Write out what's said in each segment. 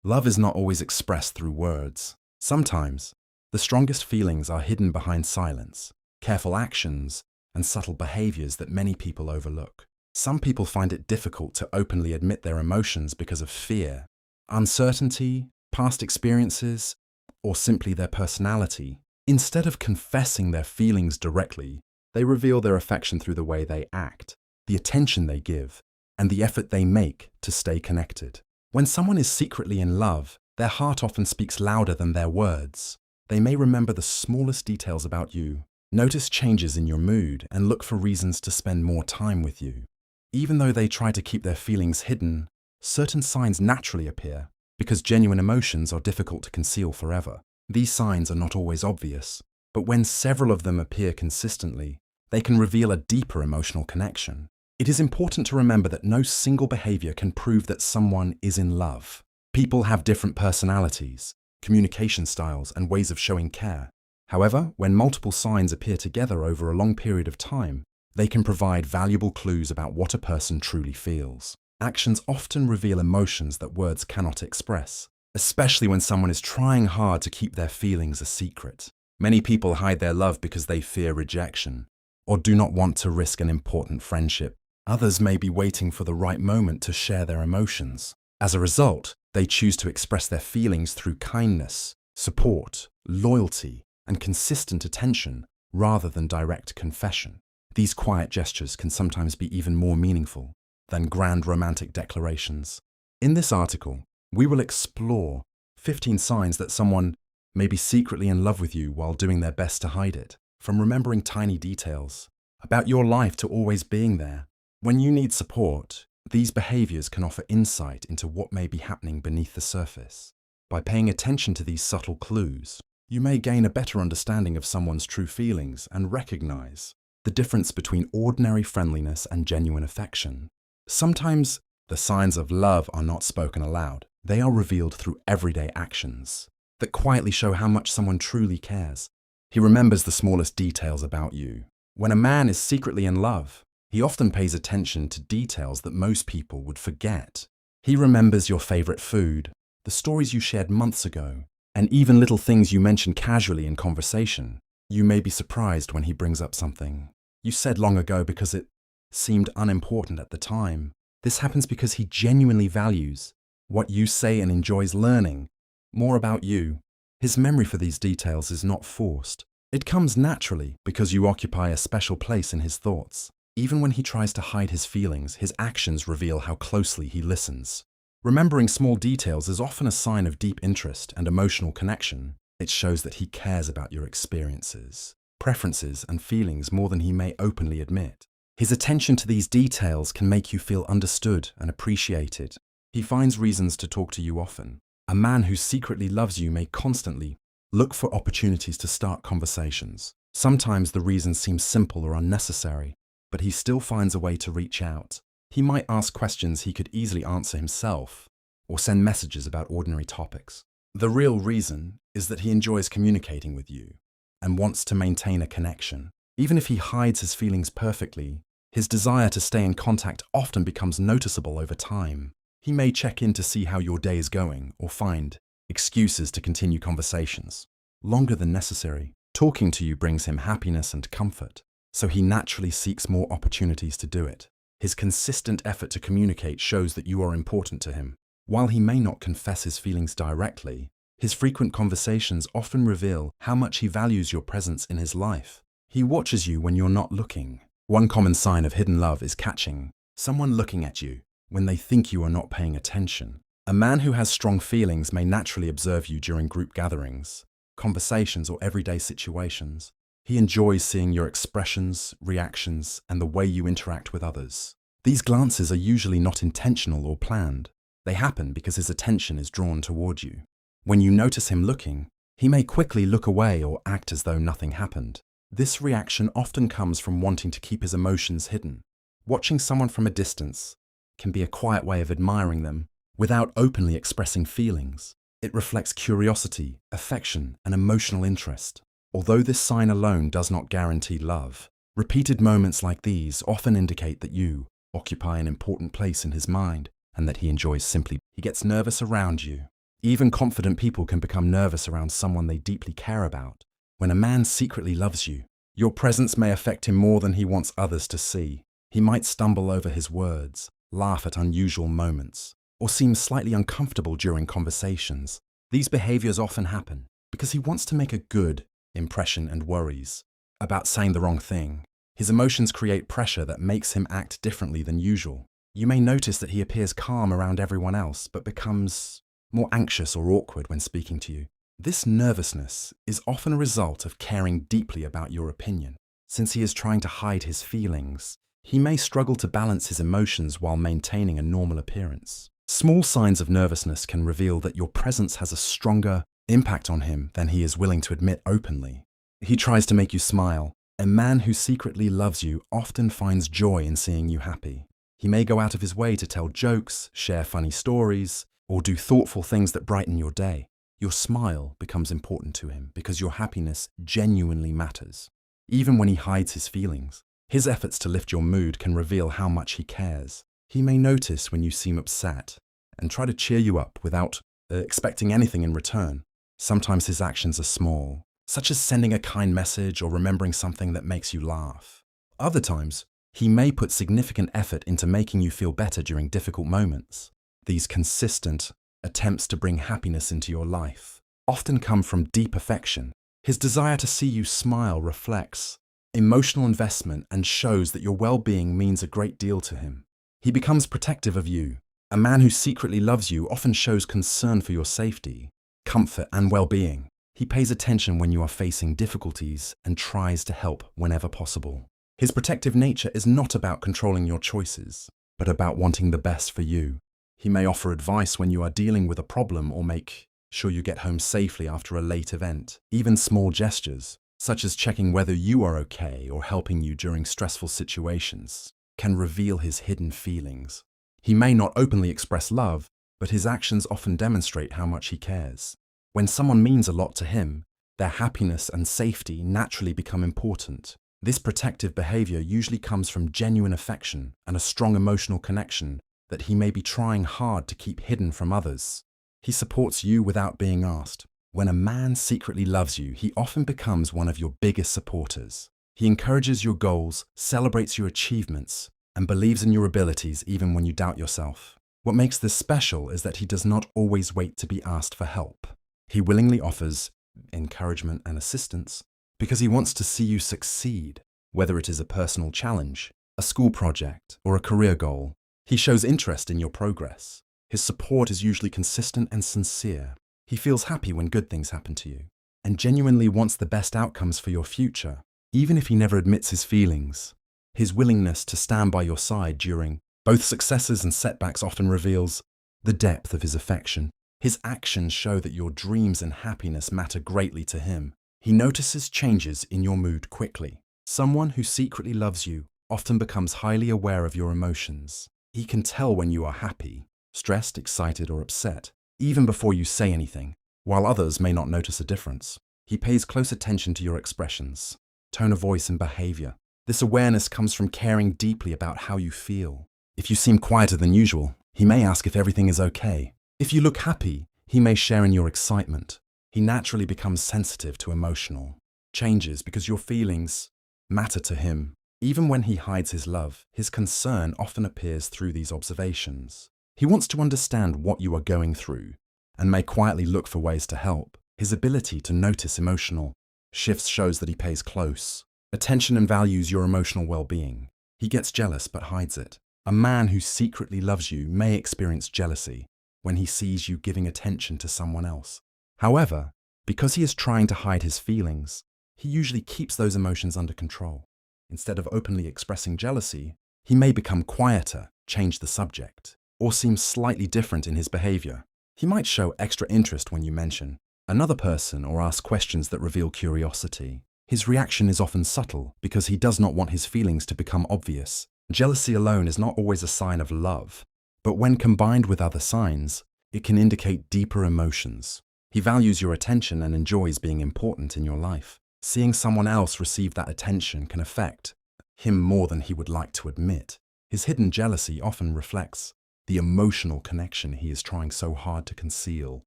Love is not always expressed through words. Sometimes, the strongest feelings are hidden behind silence, careful actions, and subtle behaviors that many people overlook. Some people find it difficult to openly admit their emotions because of fear, uncertainty, past experiences, or simply their personality. Instead of confessing their feelings directly, they reveal their affection through the way they act, the attention they give, and the effort they make to stay connected. When someone is secretly in love, their heart often speaks louder than their words. They may remember the smallest details about you, notice changes in your mood, and look for reasons to spend more time with you. Even though they try to keep their feelings hidden, certain signs naturally appear, because genuine emotions are difficult to conceal forever. These signs are not always obvious, but when several of them appear consistently, they can reveal a deeper emotional connection. It is important to remember that no single behavior can prove that someone is in love. People have different personalities, communication styles, and ways of showing care. However, when multiple signs appear together over a long period of time, they can provide valuable clues about what a person truly feels. Actions often reveal emotions that words cannot express, especially when someone is trying hard to keep their feelings a secret. Many people hide their love because they fear rejection, or do not want to risk an important friendship. Others may be waiting for the right moment to share their emotions. As a result, they choose to express their feelings through kindness, support, loyalty, and consistent attention rather than direct confession. These quiet gestures can sometimes be even more meaningful than grand romantic declarations. In this article, we will explore 15 signs that someone may be secretly in love with you while doing their best to hide it. From remembering tiny details about your life to always being there. When you need support, these behaviors can offer insight into what may be happening beneath the surface. By paying attention to these subtle clues, you may gain a better understanding of someone's true feelings and recognize the difference between ordinary friendliness and genuine affection. Sometimes, the signs of love are not spoken aloud. They are revealed through everyday actions that quietly show how much someone truly cares. He remembers the smallest details about you. When a man is secretly in love, he often pays attention to details that most people would forget. He remembers your favorite food, the stories you shared months ago, and even little things you mention casually in conversation. You may be surprised when he brings up something you said long ago because it seemed unimportant at the time. This happens because he genuinely values what you say and enjoys learning more about you. His memory for these details is not forced. It comes naturally because you occupy a special place in his thoughts. Even when he tries to hide his feelings, his actions reveal how closely he listens. Remembering small details is often a sign of deep interest and emotional connection. It shows that he cares about your experiences, preferences, and feelings more than he may openly admit. His attention to these details can make you feel understood and appreciated. He finds reasons to talk to you often. A man who secretly loves you may constantly look for opportunities to start conversations. Sometimes the reasons seem simple or unnecessary, but he still finds a way to reach out. He might ask questions he could easily answer himself, or send messages about ordinary topics. The real reason is that he enjoys communicating with you and wants to maintain a connection. Even if he hides his feelings perfectly, his desire to stay in contact often becomes noticeable over time. He may check in to see how your day is going or find excuses to continue conversations longer than necessary. Talking to you brings him happiness and comfort, so he naturally seeks more opportunities to do it. His consistent effort to communicate shows that you are important to him. While he may not confess his feelings directly, his frequent conversations often reveal how much he values your presence in his life. He watches you when you're not looking. One common sign of hidden love is catching someone looking at you when they think you are not paying attention. A man who has strong feelings may naturally observe you during group gatherings, conversations, or everyday situations. He enjoys seeing your expressions, reactions, and the way you interact with others. These glances are usually not intentional or planned. They happen because his attention is drawn toward you. When you notice him looking, he may quickly look away or act as though nothing happened. This reaction often comes from wanting to keep his emotions hidden. Watching someone from a distance can be a quiet way of admiring them without openly expressing feelings. It reflects curiosity, affection, and emotional interest. Although this sign alone does not guarantee love, repeated moments like these often indicate that you occupy an important place in his mind and that he enjoys simply. He gets nervous around you Even confident people can become nervous around someone they deeply care about. When a man secretly loves you, your presence may affect him more than he wants others to see. He might stumble over his words, laugh at unusual moments, or seem slightly uncomfortable during conversations. These behaviors often happen because he wants to make a good impression and worries about saying the wrong thing. His emotions create pressure that makes him act differently than usual. You may notice that he appears calm around everyone else, but becomes more anxious or awkward when speaking to you. This nervousness is often a result of caring deeply about your opinion. Since he is trying to hide his feelings, he may struggle to balance his emotions while maintaining a normal appearance. Small signs of nervousness can reveal that your presence has a stronger impact on him than he is willing to admit openly. He tries to make you smile. A man who secretly loves you often finds joy in seeing you happy. He may go out of his way to tell jokes, share funny stories, or do thoughtful things that brighten your day. Your smile becomes important to him because your happiness genuinely matters. Even when he hides his feelings, his efforts to lift your mood can reveal how much he cares. He may notice when you seem upset and try to cheer you up without expecting anything in return. Sometimes his actions are small, such as sending a kind message or remembering something that makes you laugh. Other times, he may put significant effort into making you feel better during difficult moments. These consistent attempts to bring happiness into your life often come from deep affection. His desire to see you smile reflects emotional investment and shows that your well-being means a great deal to him. He becomes protective of you. A man who secretly loves you often shows concern for your safety, comfort, and well-being. He pays attention when you are facing difficulties and tries to help whenever possible. His protective nature is not about controlling your choices, but about wanting the best for you. He may offer advice when you are dealing with a problem or make sure you get home safely after a late event. Even small gestures, such as checking whether you are okay or helping you during stressful situations, can reveal his hidden feelings. He may not openly express love, but his actions often demonstrate how much he cares. When someone means a lot to him, their happiness and safety naturally become important. This protective behavior usually comes from genuine affection and a strong emotional connection that he may be trying hard to keep hidden from others. He supports you without being asked. When a man secretly loves you, he often becomes one of your biggest supporters. He encourages your goals, celebrates your achievements, and believes in your abilities even when you doubt yourself. What makes this special is that he does not always wait to be asked for help. He willingly offers encouragement and assistance because he wants to see you succeed, whether it is a personal challenge, a school project, or a career goal. He shows interest in your progress. His support is usually consistent and sincere. He feels happy when good things happen to you and genuinely wants the best outcomes for your future, even if he never admits his feelings. His willingness to stand by your side during both successes and setbacks often reveals the depth of his affection. His actions show that your dreams and happiness matter greatly to him. He notices changes in your mood quickly. Someone who secretly loves you often becomes highly aware of your emotions. He can tell when you are happy, stressed, excited, or upset, even before you say anything, while others may not notice a difference. He pays close attention to your expressions, tone of voice, and behavior. This awareness comes from caring deeply about how you feel. If you seem quieter than usual, he may ask if everything is okay. If you look happy, he may share in your excitement. He naturally becomes sensitive to emotional changes because your feelings matter to him. Even when he hides his love, his concern often appears through these observations. He wants to understand what you are going through and may quietly look for ways to help. His ability to notice emotional shifts shows that he pays close attention and values your emotional well-being. He gets jealous but hides it. A man who secretly loves you may experience jealousy when he sees you giving attention to someone else. However, because he is trying to hide his feelings, he usually keeps those emotions under control. Instead of openly expressing jealousy, he may become quieter, change the subject, or seem slightly different in his behavior. He might show extra interest when you mention another person or ask questions that reveal curiosity. His reaction is often subtle because he does not want his feelings to become obvious. Jealousy alone is not always a sign of love, but when combined with other signs, it can indicate deeper emotions. He values your attention and enjoys being important in your life. Seeing someone else receive that attention can affect him more than he would like to admit. His hidden jealousy often reflects the emotional connection he is trying so hard to conceal.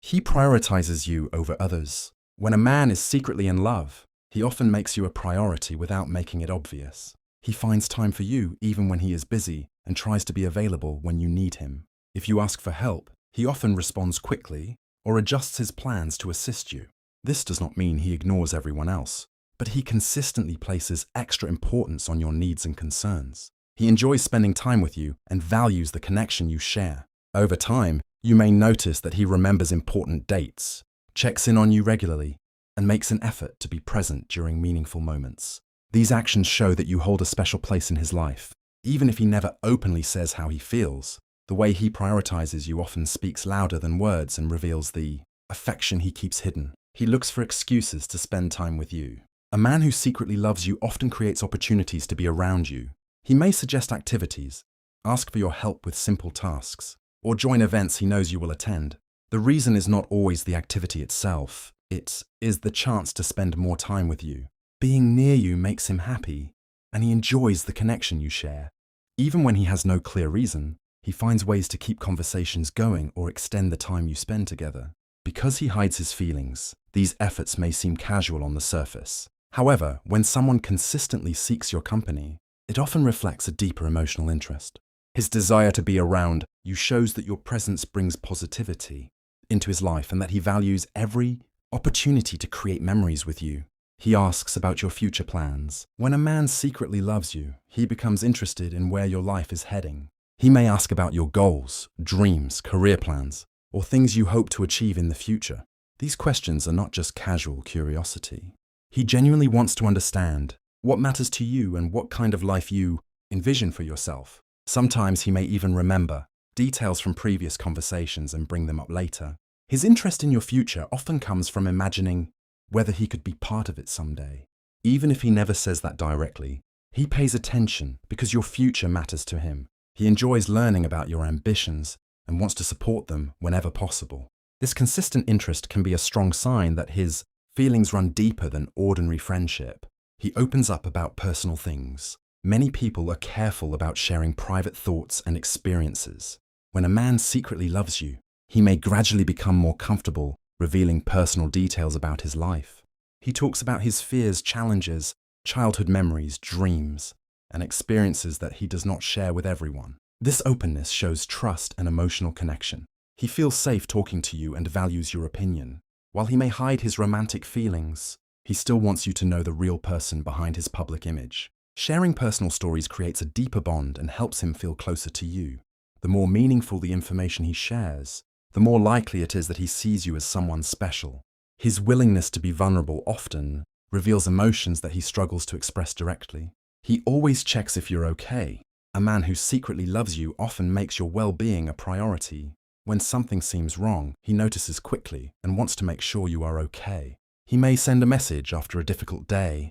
He prioritizes you over others. When a man is secretly in love, he often makes you a priority without making it obvious. He finds time for you even when he is busy and tries to be available when you need him. If you ask for help, he often responds quickly or adjusts his plans to assist you. This does not mean he ignores everyone else, but he consistently places extra importance on your needs and concerns. He enjoys spending time with you and values the connection you share. Over time, you may notice that he remembers important dates, checks in on you regularly, and makes an effort to be present during meaningful moments. These actions show that you hold a special place in his life. Even if he never openly says how he feels, the way he prioritizes you often speaks louder than words and reveals the affection he keeps hidden. He looks for excuses to spend time with you. A man who secretly loves you often creates opportunities to be around you. He may suggest activities, ask for your help with simple tasks, or join events he knows you will attend. The reason is not always the activity itself. It is the chance to spend more time with you. Being near you makes him happy, and he enjoys the connection you share. Even when he has no clear reason, he finds ways to keep conversations going or extend the time you spend together. Because he hides his feelings, these efforts may seem casual on the surface. However, when someone consistently seeks your company, it often reflects a deeper emotional interest. His desire to be around you shows that your presence brings positivity into his life and that he values every opportunity to create memories with you. He asks about your future plans. When a man secretly loves you, he becomes interested in where your life is heading. He may ask about your goals, dreams, career plans, or things you hope to achieve in the future. These questions are not just casual curiosity. He genuinely wants to understand what matters to you and what kind of life you envision for yourself. Sometimes he may even remember details from previous conversations and bring them up later. His interest in your future often comes from imagining whether he could be part of it someday. Even if he never says that directly, he pays attention because your future matters to him. He enjoys learning about your ambitions and wants to support them whenever possible. This consistent interest can be a strong sign that his feelings run deeper than ordinary friendship. He opens up about personal things. Many people are careful about sharing private thoughts and experiences. When a man secretly loves you, he may gradually become more comfortable revealing personal details about his life. He talks about his fears, challenges, childhood memories, dreams, and experiences that he does not share with everyone. This openness shows trust and emotional connection. He feels safe talking to you and values your opinion. While he may hide his romantic feelings, he still wants you to know the real person behind his public image. Sharing personal stories creates a deeper bond and helps him feel closer to you. The more meaningful the information he shares, the more likely it is that he sees you as someone special. His willingness to be vulnerable often reveals emotions that he struggles to express directly. He always checks if you're okay. A man who secretly loves you often makes your well-being a priority. When something seems wrong, he notices quickly and wants to make sure you are okay. He may send a message after a difficult day,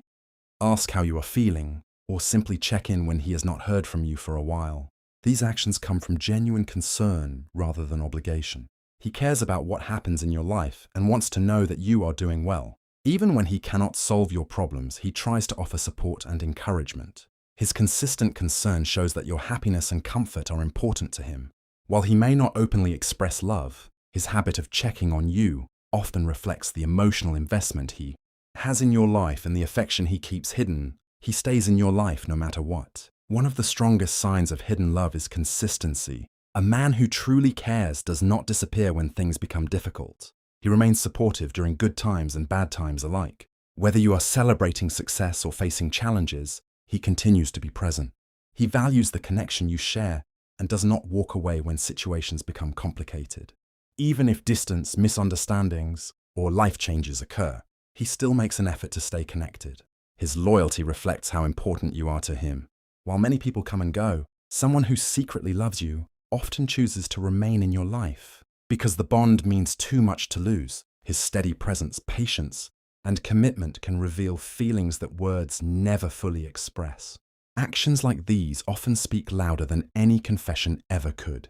ask how you are feeling, or simply check in when he has not heard from you for a while. These actions come from genuine concern rather than obligation. He cares about what happens in your life and wants to know that you are doing well. Even when he cannot solve your problems, he tries to offer support and encouragement. His consistent concern shows that your happiness and comfort are important to him. While he may not openly express love, his habit of checking on you often reflects the emotional investment he has in your life and the affection he keeps hidden. He stays in your life no matter what. One of the strongest signs of hidden love is consistency. A man who truly cares does not disappear when things become difficult. He remains supportive during good times and bad times alike. Whether you are celebrating success or facing challenges, he continues to be present. He values the connection you share and does not walk away when situations become complicated. Even if distance, misunderstandings, or life changes occur, he still makes an effort to stay connected. His loyalty reflects how important you are to him. While many people come and go, someone who secretly loves you often chooses to remain in your life because the bond means too much to lose. His steady presence, patience, and commitment can reveal feelings that words never fully express. Actions like these often speak louder than any confession ever could.